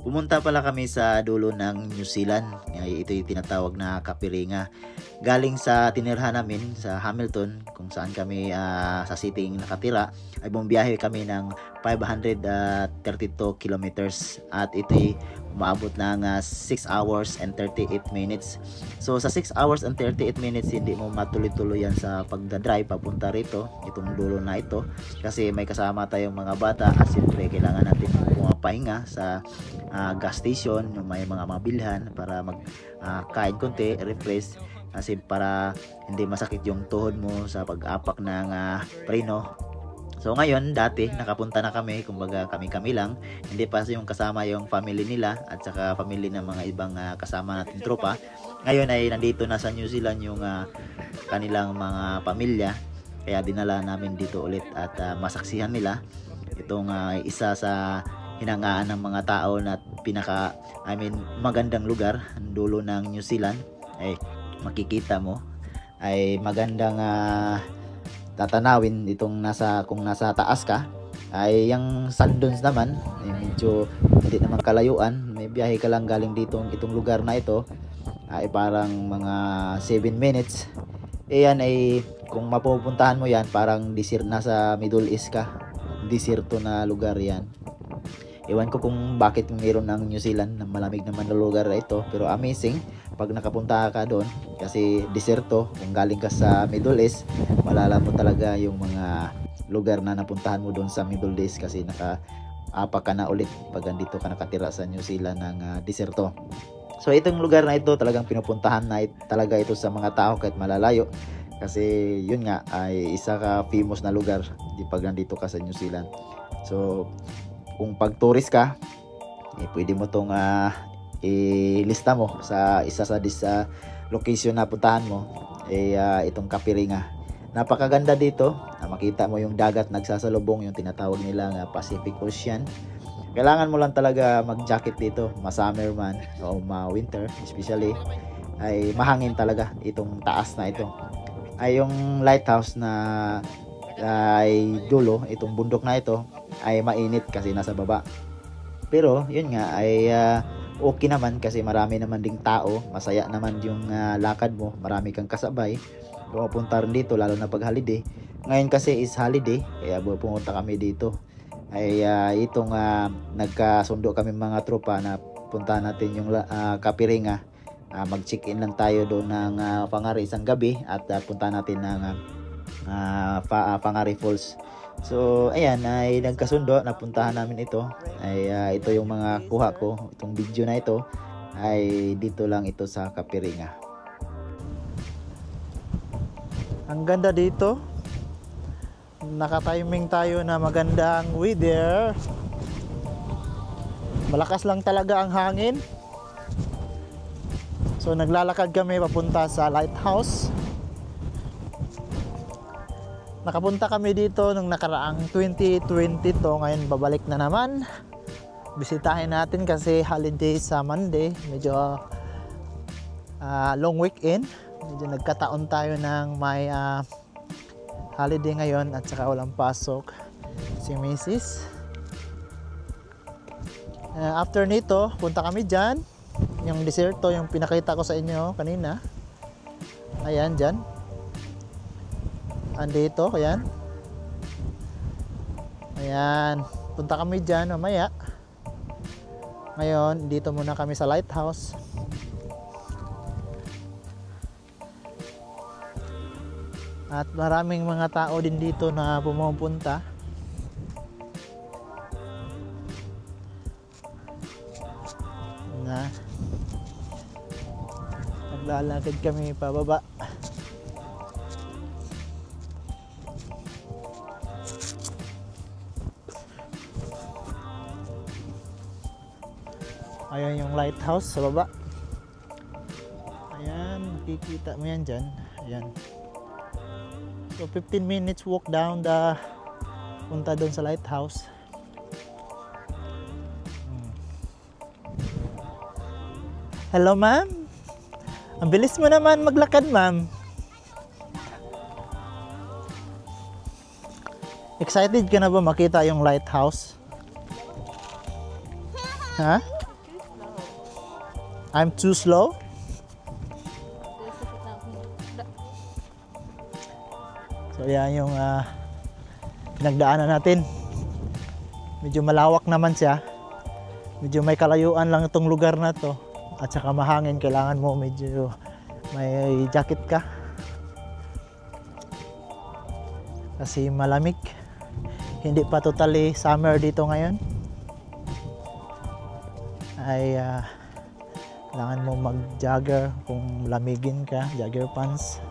Pumunta pala kami sa dulo ng New Zealand. Ito yung tinatawag na Kapiringa. Galing sa tinirhan namin sa Hamilton, kung saan kami sa city nakatira, ay bumiyahe kami ng 532 kilometers at ito'y umaabot ng 6 hours and 38 minutes. So sa 6 hours and 38 minutes, hindi mo matuloy-tuloy yan sa pagdadrive papunta rito, itong dulo na ito, kasi may kasama tayong mga bata at siyempre kailangan natin pumapahinga sa gas station, yung may mga mabilhan para kain konti, refresh, kasi para hindi masakit yung tuhod mo sa pag-apak ng preno. So ngayon, dati nakapunta na kami, kumbaga kami lang, hindi pa yung kasama yung family nila at saka family ng mga ibang kasama natin tropa. Ngayon ay nandito na sa New Zealand yung kanilang mga pamilya, kaya dinala namin dito ulit at masaksihan nila itong isa sa hinangaan ng mga tao na magandang lugar, ang dulo ng New Zealand. Ay makikita mo ay magandang tatanawin itong kung nasa taas ka, ay yung sand dunes naman ay medyo hindi naman kalayuan, may biyahe ka lang galing dito itong lugar na ito ay parang mga 7 minutes. Yan ay kung mapupuntahan mo yan, parang desert, nasa Middle East ka, desierto na lugar yan. Ewan ko kung bakit mayroon ng New Zealand na malamig naman na lugar na ito, pero amazing pag nakapunta ka doon kasi deserto. Kung galing ka sa Middle East, malalaman mo talaga yung mga lugar na napuntahan mo doon sa Middle East kasi naka-apak ka na ulit pag andito ka nakatira sa New Zealand ng deserto. So itong lugar na ito talagang pinupuntahan na talaga ito sa mga tao kahit malalayo, kasi yun nga ay isa ka famous na lugar di pag nandito ka sa New Zealand. So kung pag tourist ka, pwede mo tong ilista mo sa isa sa location na puntahan mo, itong Kapiringa. Napakaganda dito, makita mo yung dagat nagsasalubong, yung tinatawag nilang Pacific Ocean. Kailangan mo lang talaga mag-jacket dito, ma-summer man o ma-winter especially, ay mahangin talaga itong taas na ito. Ay yung lighthouse na ay dulo, itong bundok na ito ay mainit kasi nasa baba. Pero yun nga ay okay naman kasi marami naman ding tao, masaya naman yung lakad mo, marami kang kasabay. Pumunta rin dito lalo na pag holiday. Ngayon kasi is holiday, kaya pumunta kami dito. Ay itong nagkasundo kami mga tropa na punta natin yung Kapiringa. Mag-check-in lang tayo doon ng Whangarei isang gabi at punta natin ng Whangarei Falls. So ayan, ay nagkasundo, napuntahan namin ito. Ay ito yung mga kuha ko, itong video na ito ay dito lang ito sa Kapiringa. Ang ganda dito, naka-timing tayo na magandang weather. Malakas lang talaga ang hangin. So naglalakad kami papunta sa lighthouse. Nakapunta kami dito nung nakaraang 2022. Ngayon babalik na naman. Bisitahin natin kasi holiday sa Monday. Medyo long weekend. Medyo nagkataon tayo ng may holiday ngayon at saka walang pasok si Mrs. After nito, punta kami dyan. Yung deserto, yung pinakita ko sa inyo kanina. Ayan, dyan. Andito, ayan. Ayan, punta kami dyan mamaya. Ngayon, dito muna kami sa lighthouse. At maraming mga tao din dito na pumupunta. Na naglalakad kami pababa. Ayan yung lighthouse sa baba. Ayan, makikita mo yan dyan. Ayan. So 15 minutes walk down punta doon sa lighthouse. Hello ma'am. Ang bilis mo naman maglakad ma'am. Excited ka na ba makita yung lighthouse? Ha? I'm too slow. So yan yung pinagdaanan natin. Medyo malawak naman siya. Medyo may kalayuan lang itong lugar na to. At saka mahangin, kailangan mo medyo may jacket ka. Kasi malamig. Hindi pa totally summer dito ngayon. Ay kailangan mo mag-jogger kung lamigin ka, jogger pants.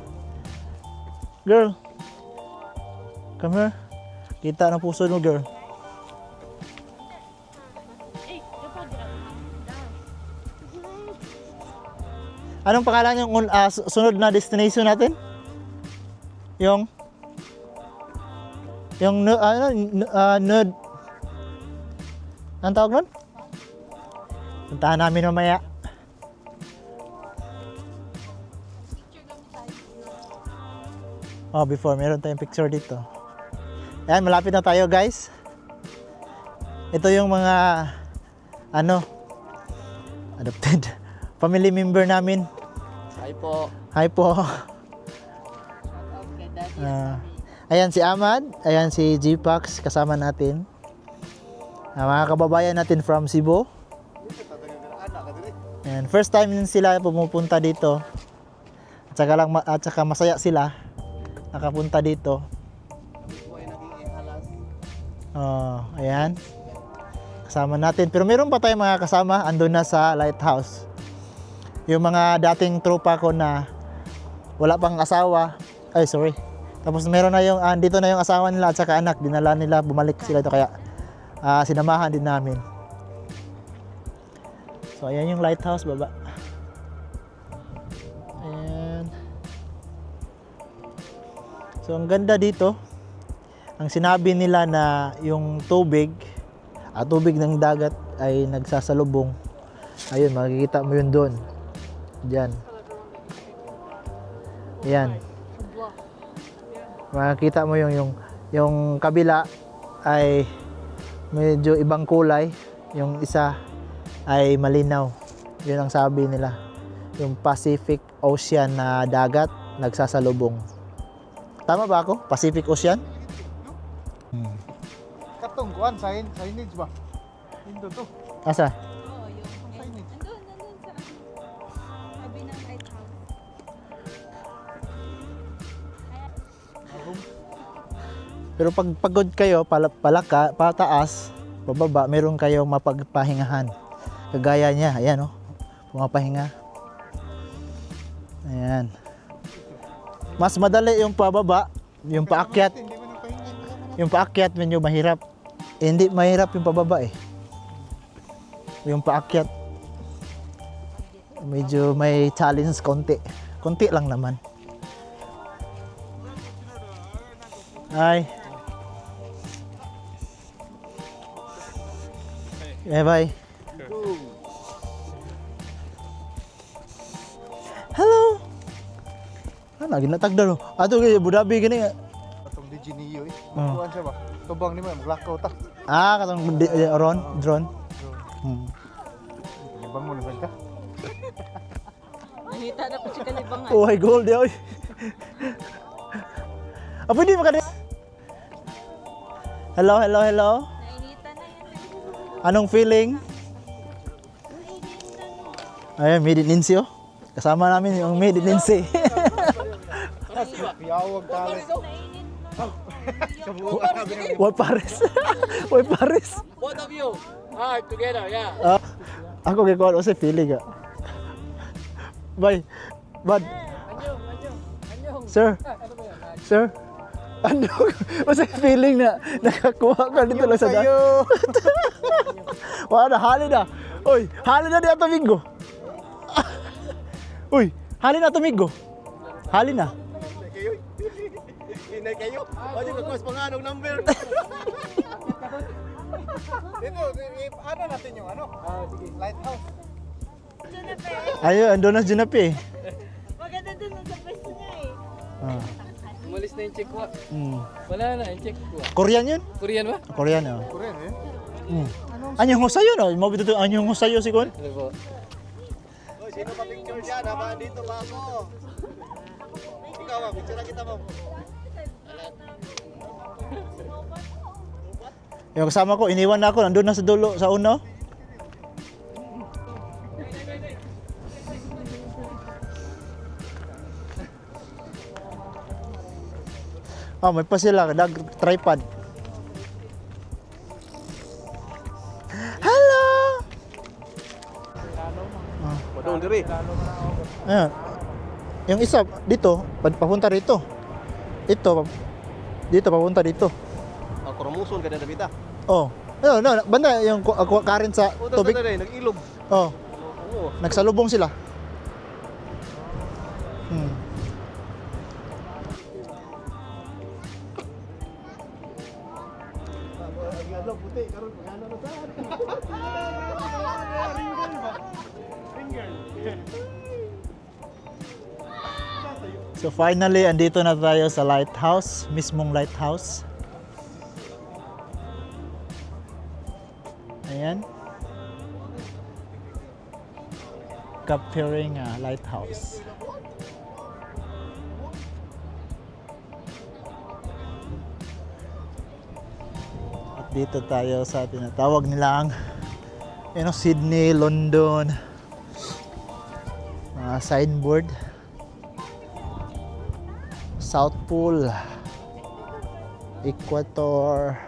Girl, come here. Kita ng puso mo, girl. Anong pangalan yung sunod na destination natin? Yung nude. Anong tawag nun? Puntahan namin mamaya. Oh, before meron tayong picture dito. Ayan, malapit na tayo, guys. Ito yung mga adopted family member namin. Hi po. Hi po. Ayan si Ahmad, ayan si G-Pax kasama natin. Mga kababayan natin from Cebu. And first time din sila pumupunta dito. At saka masaya sila nakapunta dito. Oh, ayan. Kasama natin. Pero meron pa tayong mga kasama andun na sa lighthouse. Yung mga dating tropa ko na wala pang asawa. Ay, sorry. Tapos meron na yung dito na yung asawa nila at saka anak, dinala nila, bumalik sila dito kaya sinamahan din namin. So ayan yung lighthouse baba. Ayan. So ang ganda dito. Ang sinabi nila na yung tubig ng dagat ay nagsasalubong. Ayun, makikita mo yun doon. Diyan. Ayan. Makikita mo yung kabila ay medyo ibang kulay. Yung isa ay malinaw. Yun ang sabi nila. Yung Pacific Ocean na dagat nagsasalubong. Tama ba ako? Pacific Ocean? Katong kuan signage ba? Indo to. Asa? Oo, yung signage. Nandun sa sabi ng lighthouse. Pero pag pagod kayo, pataas, pababa, meron kayong mapagpahingahan. Kagaya niya, ayan pumapahinga. Ayan. Mas madali yung pababa, yung paakyat. Yung paakyat medyo mahirap. Hindi mahirap yung pababa eh. Yung paakyat medyo may challenge konti. Konti lang naman. Ay. Bye. Hello. Ginatagda no. Ato kay Budabi gani. Katong Diginio eh. Kuan siya ba? Tubang nimo maglakaw ta. Katong drone. Ibang mo na ka. Nakita na po siya kalibangan. Oh, ay gold oy. Apa di makan? Hello. Nainita na yan. Anong feeling? Ayan, made in Insi oh. Kasama namin yung made in Insi. Piyawag talo. What Paris? What Paris? Both of you are together, yeah. Ako kay kuan sa feeling ah. Bye. Bad. Anyong. Sir. Sir. Ano? Masa feeling na nakakuha ka dito lang sa daan. Wala na, hali na. Uy, hali na diya Domingo. Uy, hali na Domingo. Hali na. Hinay kayo. Wala ka kuwas panganong number. Dito, ano natin yung sige, lighthouse. Ayun, andun na Junapi. Maganda dun sa pwesto niya eh. Umalis na yung check ko. Mm. Wala na yung check ko. Korean yun? Korean ba? Korean oh. Korean eh. Anyong husayo no? Mo bituto anyong husayo si kon? Ano po? sino pa picture dyan habang dito pa ako? Ikaw ma'am, picture na kita ma'am. Yung kasama ko, iniwan na ako, nandun na sa dulo, sa uno. Oh, may pa sila, tripod. Hello! Padong diri. Ayan. Yung isa, dito, papunta rito. Ito, dito, papunta dito. Ako ramuson kada Davita. Oh. No, banda yung current sa tubig. Nag-ilog. Oh, Oo. nagsalubong sila. So finally, andito na tayo sa lighthouse, mismong lighthouse. Ayan. Capturing lighthouse. At dito tayo sa tinatawag nilang Sydney, London signboard. South Pole, Ecuador,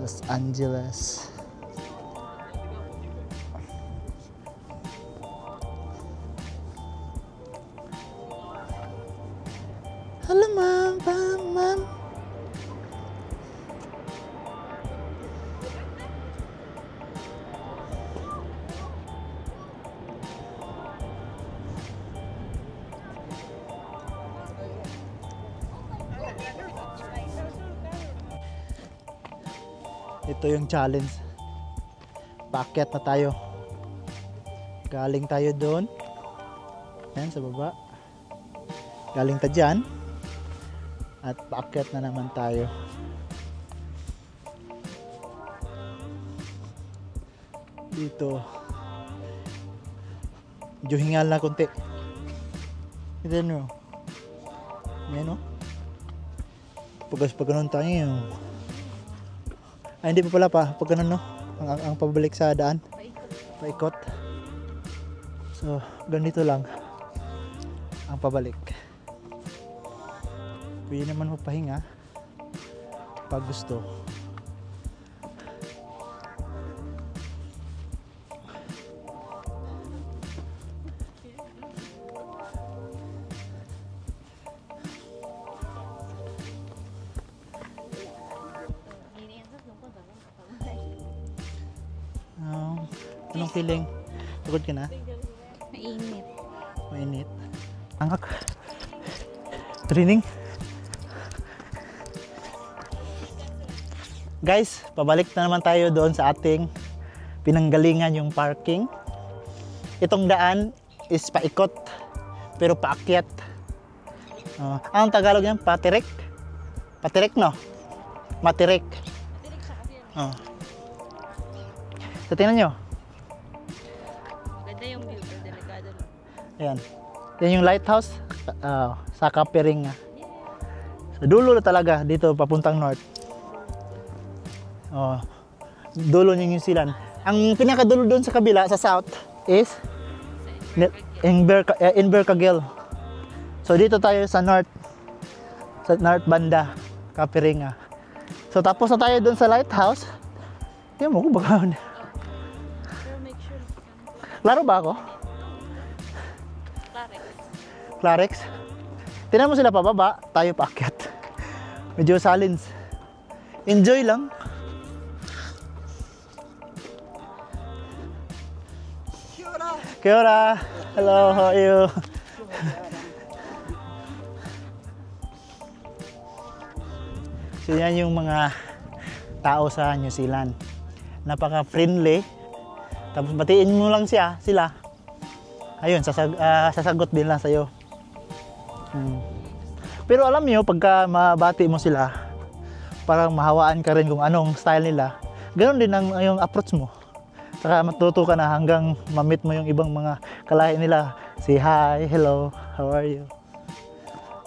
Los Angeles. Hello, ma'am. Ma'am. Ito yung challenge. Paakyat na tayo. Galing tayo doon. Ayan, sa baba. Galing ta dyan. At paakyat na naman tayo. Dito. Medyo hingal na konti. Ito nyo. Ayan o. Pag ganun tayo yung ay, hindi pa pala pa. Pag ganun, no? Ang pabalik sa daan. Paikot. So, ganito lang. Ang pabalik. Pwede naman magpahinga. Pag gusto. Anong feeling? Pagod ka na? Mainit. Mainit. Angak. Training. Guys, pabalik na naman tayo doon sa ating pinanggalingan yung parking. Itong daan is paikot pero paakyat. Anong Tagalog yan? Patirek? Patirek, no? Matirek. So, tingnan nyo. Ganda yung view, delikado lang. Ayan. Yan yung lighthouse sa Kapering. Sa dulo na talaga, dito papuntang north. Dulo niya New Zealand. Ang pinakadulo doon sa kabila, sa south, is Invercargill. So dito tayo sa north banda, Kapering. So tapos na tayo doon sa lighthouse. Tingnan mo kung baka Pero make sure. klaro ba ako? Clarex. Tingnan mo sila pababa, tayo paakyat. Medyo salins. Enjoy lang. Kia ora. Hello, how are you? So yan yung mga tao sa New Zealand. Napaka-friendly. Tapos batiin mo lang sila. Ayun, sasagot din lang sa'yo. Pero alam niyo, pagka mabati mo sila, parang mahawaan ka rin kung anong style nila. Ganon din ang yung approach mo. Saka matuto ka na hanggang ma-meet mo yung ibang mga kalahi nila. Say hi, hello, how are you?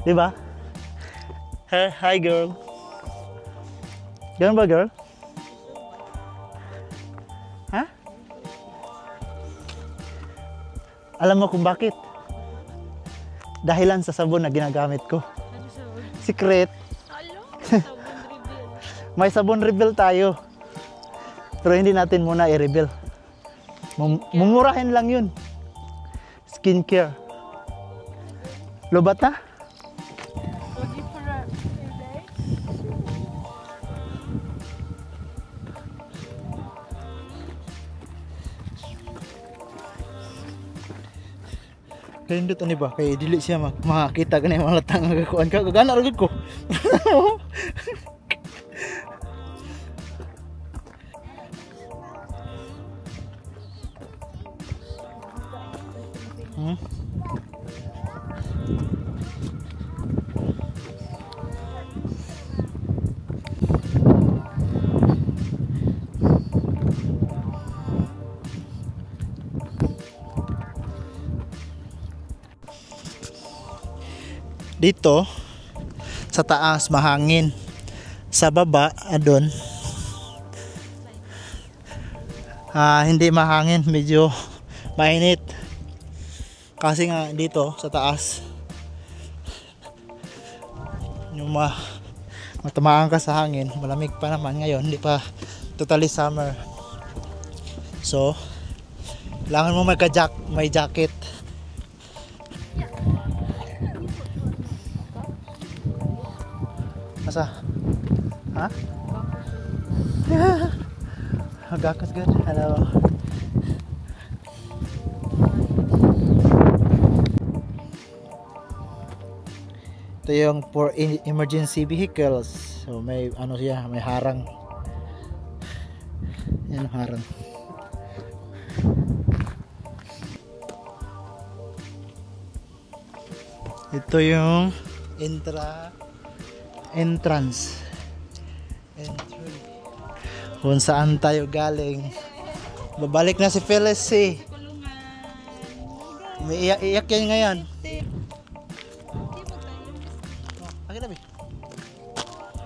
Diba? Hey, hi girl. Ganun ba girl? Ha? Alam mo kung bakit? Dahilan sa sabon na ginagamit ko. Secret. May sabon reveal tayo. Pero hindi natin muna i-reveal. Mumurahin lang yun. Skincare. Lobat na? Kaya hindi ito ba? Kaya dili siya makakita ka na yung mga latang nagakuan ka. Gagana rin ko. Dito sa taas mahangin, sa baba doon hindi mahangin, medyo mainit kasi nga dito sa taas yung matamaan ka sa hangin, malamig pa naman ngayon, hindi pa totally summer, so kailangan mo may jacket. Asa? Ha? Gakas good. Hello. Ito yung for emergency vehicles. So may ano siya, may harang. Yan harang. Ito yung entrance entry kung saan tayo galing. Babalik na si Phyllis may iyak yan ngayon. Akin na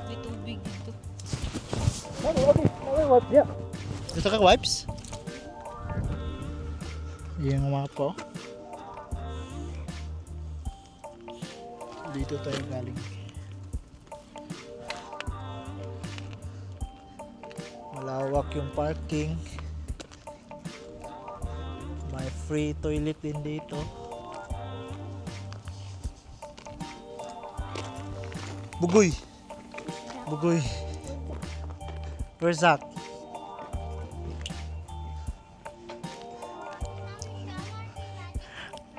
May tubig dito. Dito ka wipes yung mga po dito tayo galing. Malawak yung parking. May free toilet din dito. Bugoy. Where's that?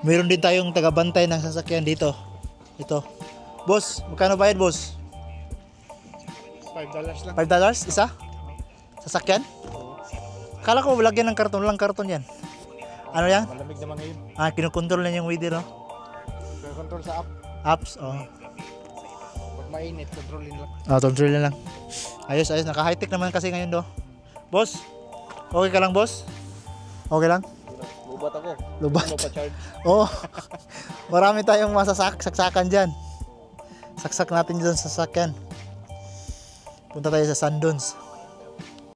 Meron din tayong tagabantay ng sasakyan dito. Ito. Boss, magkano bayad, boss? $5 lang. $5 isa? Sasakyan? Kala ko lagyan ng karton, lang karton yan. Ano yan? Malamig naman ngayon. Kinukontrol na yung weather, no? Control sa app. Apps, Pag mainit, controlin lang. Control na lang. Ayos, naka-high-tech naman kasi ngayon, do. Boss, okay ka lang, boss? Okay lang? Lubat ako. Lubat. Ano pa charge? Marami tayong saksakan dyan. Saksak natin dyan sa sasakyan. Punta tayo sa Sand Dunes.